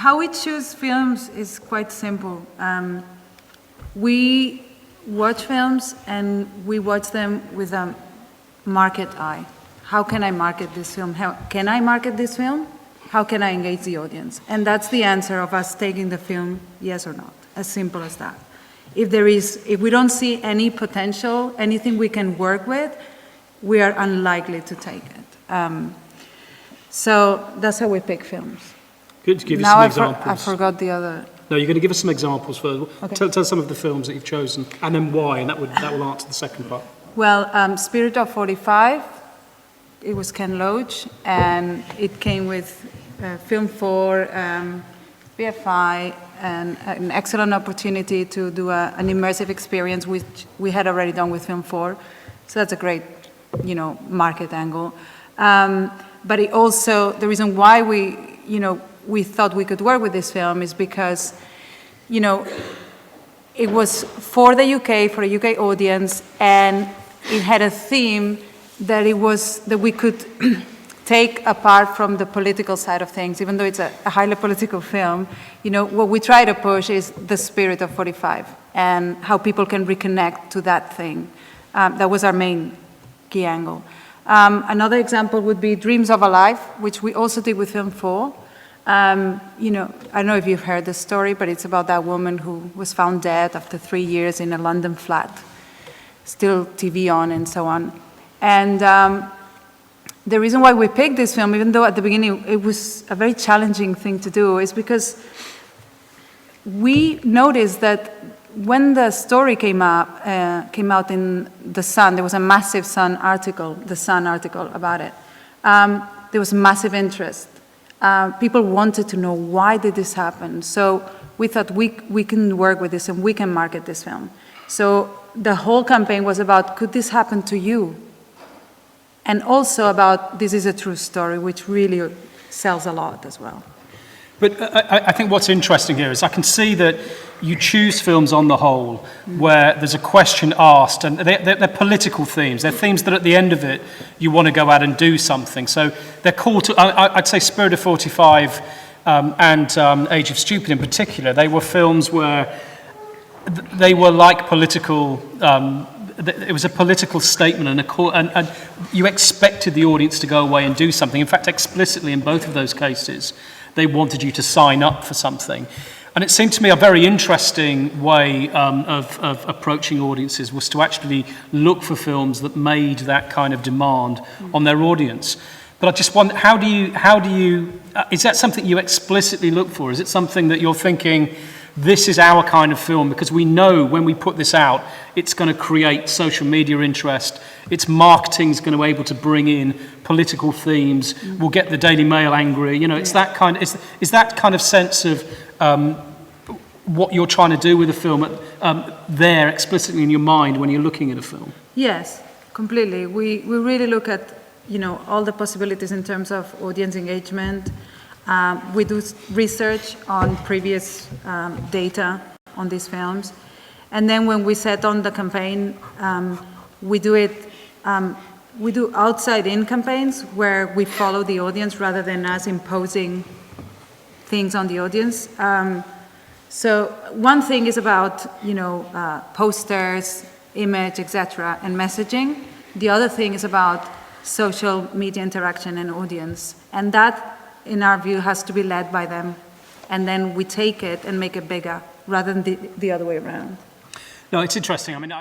How we choose films is quite simple. We watch films and we watch them with a market eye. How can I market this film? How can I market this film? How can I engage the audience? And that's the answer of us taking the film, yes or not. As simple as that. If we don't see any potential, anything we can work with, we are unlikely to take it. So that's how we pick films. Good, to give you some examples. I forgot the other. No, you're going to give us some examples first. Okay. Tell us some of the films that you've chosen, and then why, and that will answer the second part. Well, Spirit of 45, it was Ken Loach, and it came with Film 4, BFI, and an excellent opportunity to do an immersive experience, which we had already done with Film 4. So that's a great, market angle. But it also, the reason why we thought we could work with this film is because, it was for the UK, for a UK audience, and it had a theme that we could take apart from the political side of things, even though it's a highly political film. What we try to push is the spirit of 45 and how people can reconnect to that thing. That was our main key angle. Another example would be Dreams of a Life, which we also did with Film 4. I don't know if you've heard the story, but it's about that woman who was found dead after 3 years in a London flat, still TV on and so on. And the reason why we picked this film, even though at the beginning it was a very challenging thing to do, is because we noticed that when the story came out in The Sun, there was a massive The Sun article about it. There was massive interest. People wanted to know, why did this happen? So we thought we can work with this and we can market this film. So the whole campaign was about, could this happen to you? And also about, this is a true story, which really sells a lot as well. But I think what's interesting here is I can see that you choose films on the whole where there's a question asked, and they're political themes. They're themes that at the end of it, you want to go out and do something. So they're called to, I'd say Spirit of 45 and Age of Stupid in particular, they were films where they were like political, it was a political statement and you expected the audience to go away and do something. In fact, explicitly in both of those cases, they wanted you to sign up for something. And it seemed to me a very interesting way of approaching audiences was to actually look for films that made that kind of demand on their audience. But I just wonder, how do you, is that something you explicitly look for? Is it something that you're thinking, this is our kind of film, because we know when we put this out, it's going to create social media interest, its marketing is going to be able to bring in political themes, we'll get the Daily Mail angry, it's that kind of, is that kind of sense of what you're trying to do with a film there explicitly in your mind when you're looking at a film? Yes, completely. We really look at, all the possibilities in terms of audience engagement. We do research on previous data on these films. And then when we set on the campaign, we do outside-in campaigns where we follow the audience rather than us imposing things on the audience. So one thing is about, posters, image, etc., and messaging. The other thing is about social media interaction and audience. And that, in our view, has to be led by them. And then we take it and make it bigger rather than the other way around. No, it's interesting. I mean,